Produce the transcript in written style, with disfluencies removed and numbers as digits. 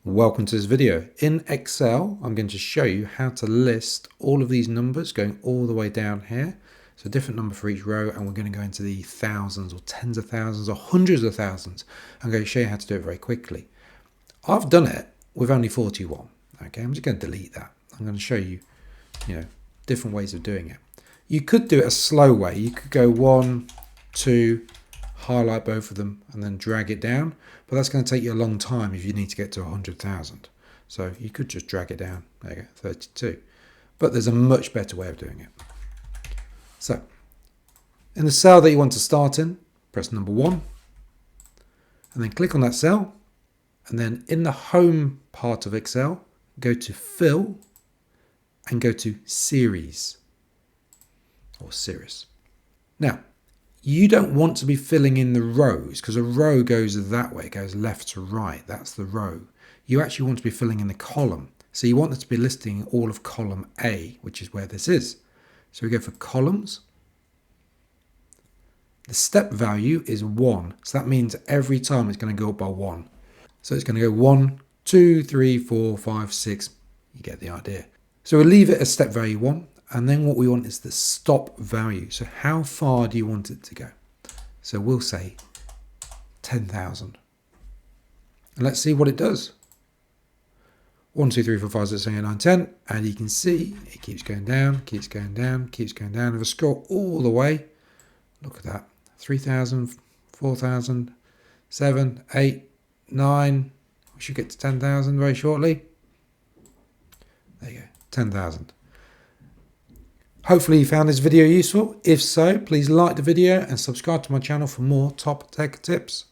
Welcome to this video. In Excel, I'm going to show you how to list all of these numbers going all the way down here. So a different number for each row, and we're going to go into the thousands or tens of thousands or hundreds of thousands. I'm going to show you how to do it very quickly. I've done it with only 41. Okay, I'm just going to delete that. I'm going to show you, different ways of doing it. You could do it a slow way. You could go 1, 2, highlight both of them and then drag it down, but that's going to take you a long time if you need to get to 100,000. So you could just drag it down. There you go, 32. But there's a much better way of doing it. So in the cell that you want to start in, press number 1 and then click on that cell, and then in the home part of Excel, go to fill and go to series or series. Now you don't want to be filling in the rows because a row goes that way, it goes left to right. That's the row. You actually want to be filling in the column. So you want it to be listing all of column A, which is where this is. So we go for columns. The step value is 1. So that means every time it's going to go up by 1. So it's going to go 1, 2, 3, 4, 5, 6. You get the idea. So we'll leave it as step value 1. And then what we want is the stop value. So how far do you want it to go? So we'll say 10,000. And let's see what it does. 1, 2, 3, 4, 5, 6, 7, 8, 9, 10. And you can see it keeps going down, keeps going down, keeps going down. If I scroll all the way, look at that. 3,000, 4,000, 7, 8, 9. We should get to 10,000 very shortly. There you go, 10,000. Hopefully you found this video useful. If so, please like the video and subscribe to my channel for more top tech tips.